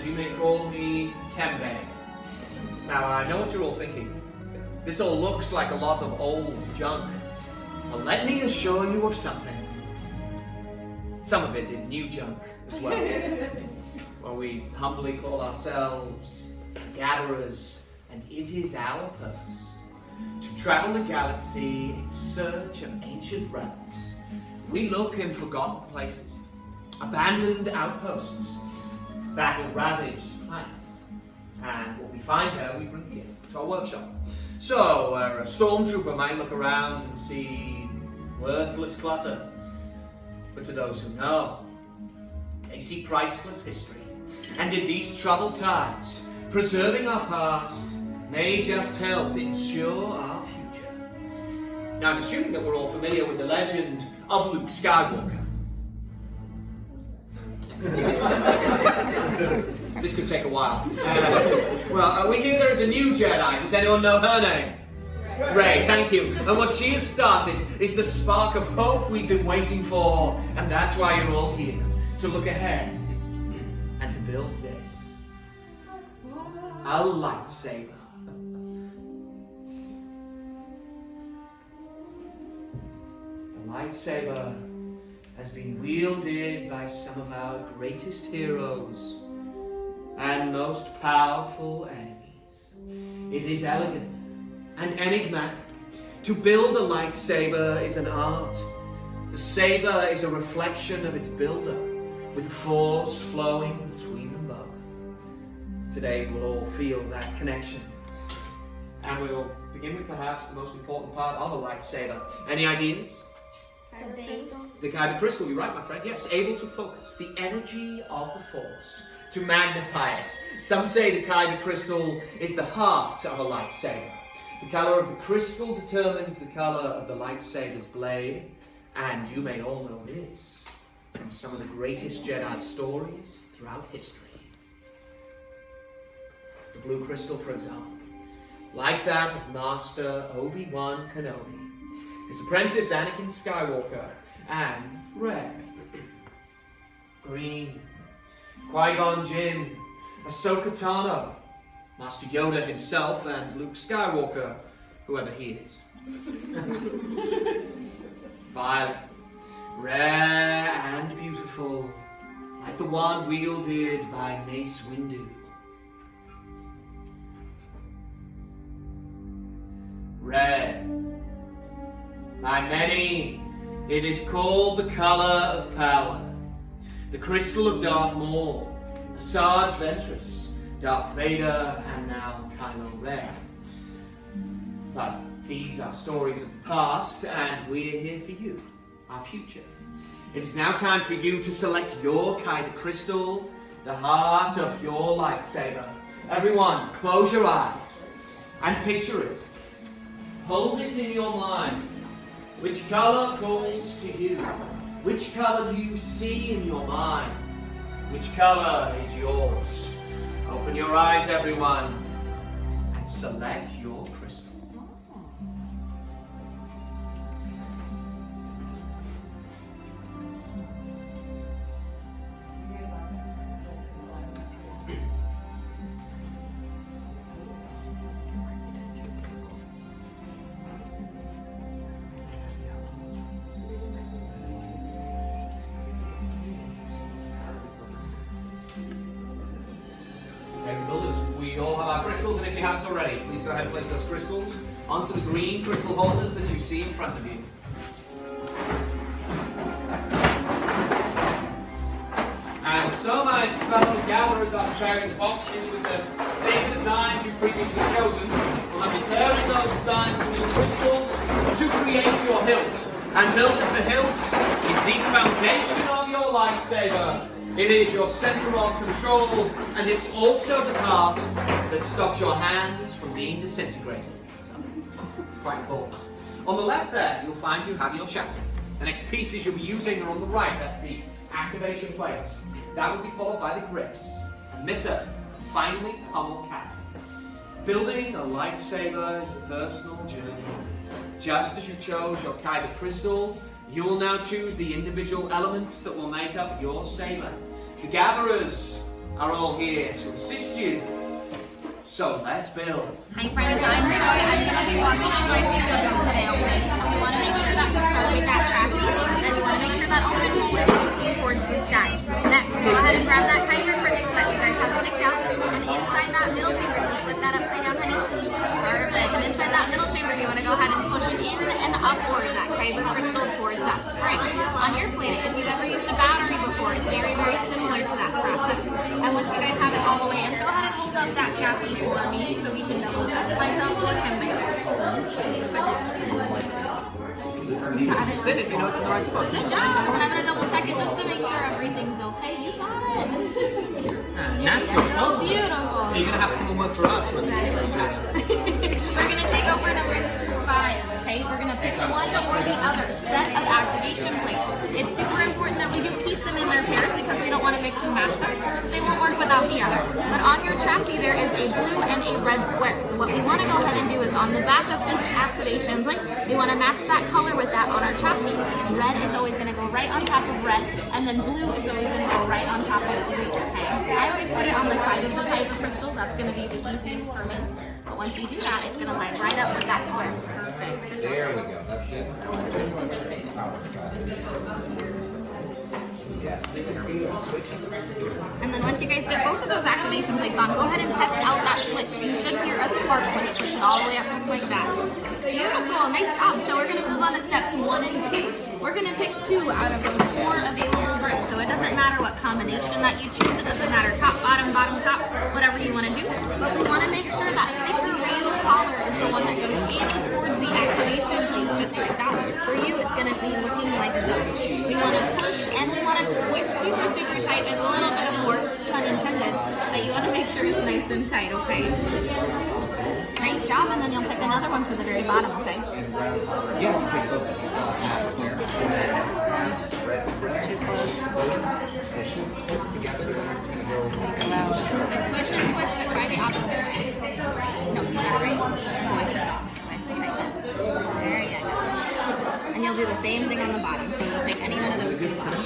you may call me Kembe. Now, I know what you're all thinking. This all looks like a lot of old junk. But let me assure you of something. Some of it is new junk as well. Where we humbly call ourselves gatherers, and it is our purpose to travel the galaxy in search of ancient relics. We look in forgotten places, abandoned outposts, battle-ravaged planets, and what we find there we bring here to our workshop. So, where a stormtrooper might look around and see worthless clutter, but to those who know, they see priceless history. And in these troubled times, preserving our past may just help ensure our future. Now, I'm assuming that we're all familiar with the legend of Luke Skywalker. This could take a while. We hear there is a new Jedi. Does anyone know her name? Rey, thank you. And what she has started is the spark of hope we've been waiting for. And that's why you're all here, to look ahead and to build this. A lightsaber. The lightsaber has been wielded by some of our greatest heroes and most powerful enemies. It is elegant and enigmatic. To build a lightsaber is an art. The saber is a reflection of its builder, with force flowing between them both. Today we'll all feel that connection. And we'll begin with perhaps the most important part of a lightsaber. Any ideas? The base. The kyber crystal, you're right, my friend. Yes, able to focus the energy of the force, to magnify it. Some say the kyber crystal is the heart of a lightsaber. The color of the crystal determines the color of the lightsaber's blade, and you may all know this from some of the greatest Jedi stories throughout history. The blue crystal, for example, like that of Master Obi-Wan Kenobi, his apprentice Anakin Skywalker, and red. Green, Qui-Gon Jinn, Ahsoka Tano, Master Yoda himself, and Luke Skywalker, whoever he is. Violet, rare and beautiful, like the one wielded by Mace Windu. Red. By many, it is called the color of power. The crystal of Darth Maul, Asajj Ventress, Darth Vader, and now Kylo Ren. But these are stories of the past, and we're here for you, our future. It is now time for you to select your kyber crystal, the heart of your lightsaber. Everyone, close your eyes and picture it. Hold it in your mind. Which color calls to you? Which color do you see in your mind? Which color is yours? Open your eyes, everyone, and select your crystal. We all have our crystals, and if you haven't already, please go ahead and place those crystals onto the green crystal holders that you see in front of you. And so my fellow gatherers are preparing the boxes with the same designs you've previously chosen. Well, I'm preparing those designs with new crystals to create your hilt. And notice the hilt is the foundation of your lightsaber. It is your center of control, and it's also the part that stops your hands from being disintegrated. So, it's quite important. On the left there, you'll find you have your chassis. The next pieces you'll be using are on the right. That's the activation plates. That will be followed by the grips, emitter, and finally pommel cap. Building a lightsaber is a personal journey. Just as you chose your kyber crystal, you will now choose the individual elements that will make up your saber. The gatherers are all here to assist you. So let's build. Hi friends, I'm going to be walking on my finger build today, okay? So you want to make sure that we start with that chassis, and you want to make sure that open hole is facing towards the sky. Next, go ahead and grab that kyber crystal that you guys have picked out, and inside that middle chamber, so flip that upside down, honey. Perfect. And inside that middle chamber, you want to go ahead and push in and upward that kyber crystal towards that spring. On your planet, if you've ever used a battery before, it's very, very similar to that process. And once you guys have it all the way in, go ahead and hold up that chassis for me so we can double check myself or him. Spin it, you know it's in the right spot. Good job. And I'm going to double check it just to make sure everything's okay. You got it. Natural. So beautiful. So you're going to have to come and work for us. We're going to take over number 5, okay? We're going to pick one or the other set of activation plates. It's super important that we do keep them in their pairs because we don't want to mix and match them. So they won't work without the other. But on your chassis, there is a blue and a red square. So what we want to go ahead and do is on the back of each activation plate, we want to match that color with that on our chassis. Red is always going to go right on top of red, and then blue is always going to go right on top of blue, okay? I always put it on the side of the kyber crystal. That's going to be the easiest for me. But once you do that, it's going to line right up with that square. Perfect. Good job. There we go. That's good. Just one power side. Yes. And then once you guys get both of those activation plates on, go ahead and test out that switch. You should hear a spark when you push it all the way up just like that. Beautiful. Nice job. So we're going to move on to steps 1 and 2. We're going to pick 2 out of those 4 available bricks. So it doesn't matter what combination that you choose. It doesn't matter top, bottom, top, whatever you want to do. But we want to make sure that thicker raised collar is the one that goes in towards the activation plates, just like that. For you, it's going to be looking like this. We want to push and we want to twist super, super tight with a little bit of force, pun intended. But you want to make sure it's nice and tight, okay? Nice job, and then you'll pick another one for the very bottom, okay? Yeah, we'll take both halves there. It's too close. Together, it's going to go So push and twist, but try the opposite way. No, you got it right. Twist it opposite way. There you go. And you'll do the same thing on the bottom. So you'll pick any one of those for the bottom.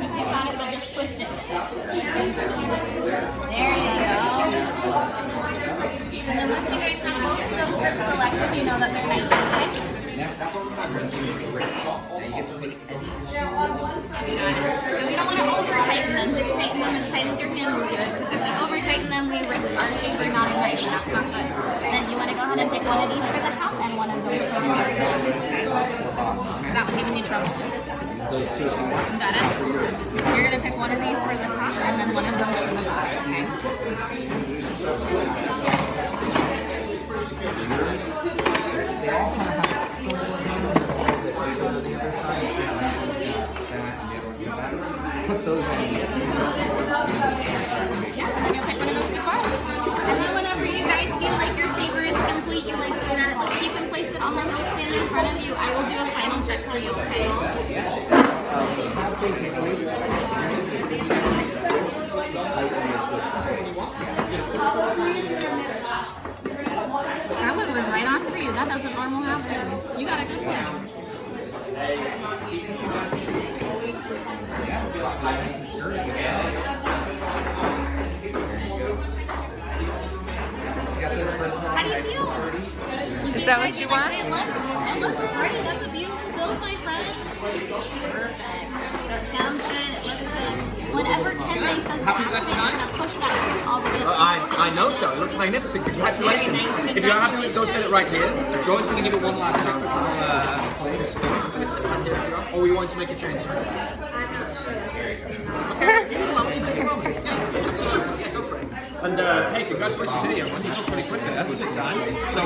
You got it, but just twist it. There you go. And then once you guys have both of those grips selected, you know that they're nice and tight. next. We're going to choose grips. Now you get to pick So we don't want to over tighten them, just tighten them as tight as your hand will do it, because if we over tighten them, we risk our saber not igniting. That's not good. Then you want to go ahead and pick one of these for the top and one of those for the bottom. Is that one giving you trouble? those two if you want. You got it? You're going to pick one of these for the top and then one of those for the bottom, okay? They all kind of have similar handles. It's a little bit bigger than the other side. So that one's got that and the other one's got that. Put those on the Yeah, and then you'll pick one of those for the bottom. And then whenever you guys feel like your saber is complete, you like that it looks, you can place it on the hilt stand in front of you. I will do a final check for you, okay? have those in place. That one went right on for you. That doesn't normally happen. You got a good one. How do you feel? Is that what you want? It looks great. That's a beautiful build, my friend. Perfect. So it sounds good. It looks good. Whenever Ken makes us activate, we're going to push that switch all the way. I know so. It looks magnificent. Congratulations. If you're happy with it, go set it right here. Joy's going to give it one last check. Or we want to make a change? I'm not sure. And hey, congratulations to you. You got pretty quickly. That's a good sign. So,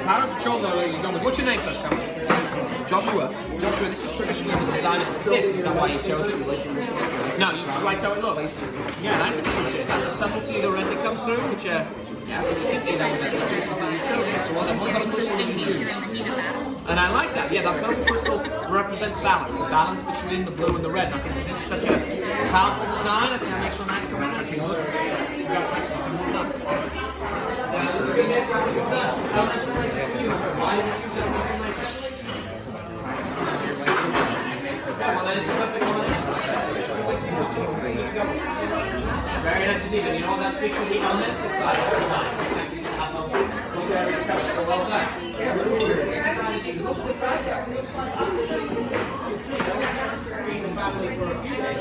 power of control though, you're going with, what's your name first, Cameron? Joshua. Joshua, this is traditionally the design of the Sith. Is that why you chose it? No, you just liked how it looks. Yeah, and I can appreciate that. The subtlety of the red that comes through, which, yeah, you can see that with the pieces that you chose. So, what kind of crystal did you choose? And I like that. Yeah, that purple crystal represents balance. The balance between the blue and the red. And I think this is such a powerful design. I think that makes for a nice combination. Congratulations. Well, that is the perfect combination. Very nice indeed. And you know what that speaks to the elements inside of the design. So you can have those little areas covered. So well done. Family for a few days.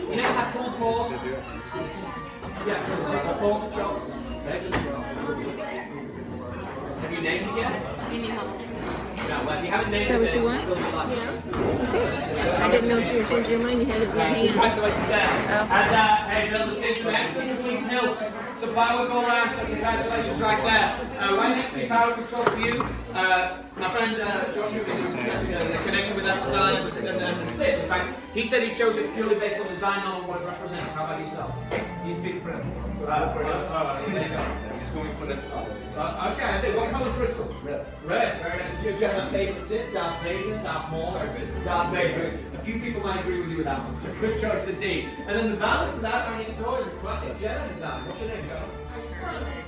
You never had pulled pork? Yeah, pork chops. Have you named it yet? You need help. No, well, if you haven't named Is that it, what you want? still alive. I didn't know if you were changing your mind. You had it in your hand. Congratulations there. So. And hey, Bill, the some excellent complete hilts. So fire will go around, so congratulations right there. Right next to the power control for you, my friend Joshua is discussing the connection with that design and the sit. In fact, he said he chose it purely based on design, not on what it represents. How about yourself? He's big friend. There you go. He's going for this color. Okay, I think, what color crystal? Red. Red, very nice. Do you have a favorite sit? Darth Vader, Darth Maul? Darth Vader. A few people might agree with you with that one, so good choice indeed. And then the balance of that on each door is a classic Jedi design. What's your name, Joe?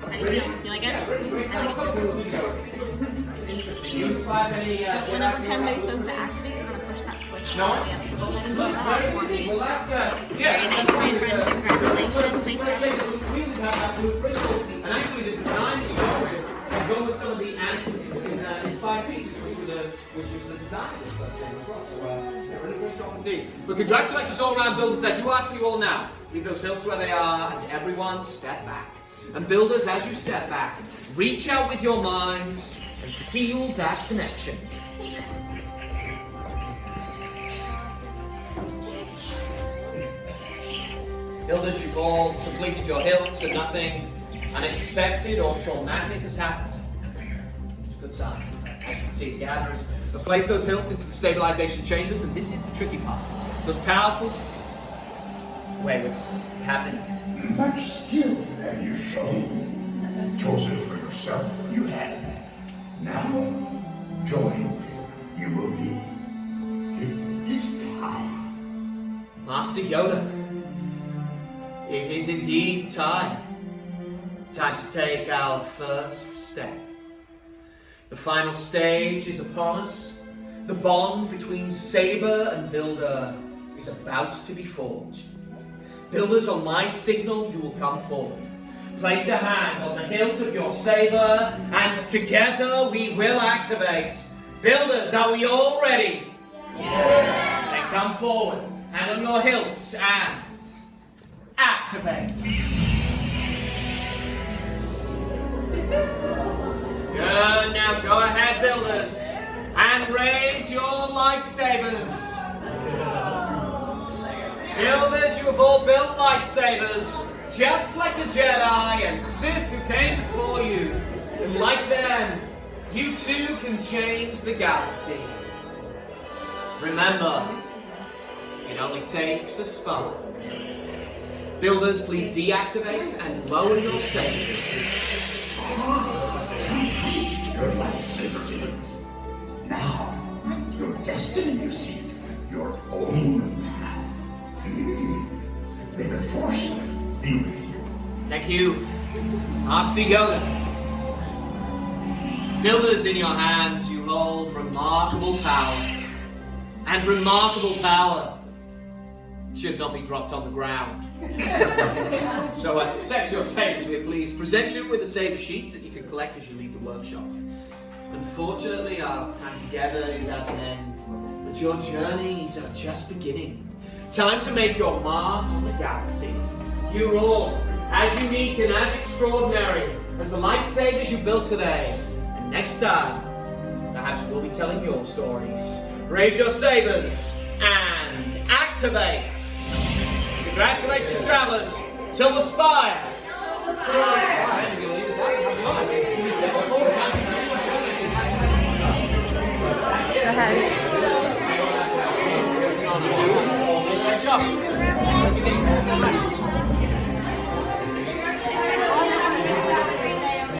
How do you feel? You like it? What color crystal do you go with? Interesting. You inspired any Whenever Jedi Ken Bay says to activate, you're going to push that switch. No? So go ahead and do that for me. Well, that's, Very nice, my friend. Congratulations. They said. We would have that blue crystal, and actually the design that you go with would go with some of the Anakin inspired pieces, which was the design of this first thing as well. So, yeah, really great job indeed. But congratulations all around, builders. I do ask you all now, leave those hilts where they are, and everyone step back. And builders, as you step back, reach out with your minds and feel that connection. Builders, you've all completed your hilts and nothing unexpected or traumatic has happened. It's a good sign. As you can see, the gatherers have placed those hilts into the stabilization chambers, and this is the tricky part. Those powerful... Wait, what's happening? Much skill have you shown. Chosen for yourself, you have. Now, joined, you will be. It is time. Master Yoda, it is indeed time. Time to take our first step. The final stage is upon us. The bond between Saber and Builder is about to be forged. Builders, on my signal, you will come forward. Place a hand on the hilt of your saber, and together we will activate. Builders, are we all ready? Yeah. Then come forward, hand on your hilts, and activate. Good, now go ahead, builders, and raise your lightsabers. Builders, you have all built lightsabers, just like the Jedi and Sith who came before you. And like them, you too can change the galaxy. Remember, it only takes a spark. Builders, please deactivate and lower your sabers. Complete your lightsaber is. Now, your destiny you seek, your own path. May the Force be with you. Thank you, Master Yoda. Builders, in your hands you hold remarkable power. And remarkable power should not be dropped on the ground. So to protect your sabers, we please present you with a saber sheath that you can collect as you leave the workshop. Unfortunately, our time together is at an end, but your journeys are just beginning. Time to make your mark on the galaxy. You're all as unique and as extraordinary as the lightsabers you built today. And next time, perhaps we'll be telling your stories. Raise your sabers and activate. Congratulations, travelers. Till the spire. Go ahead. Good job.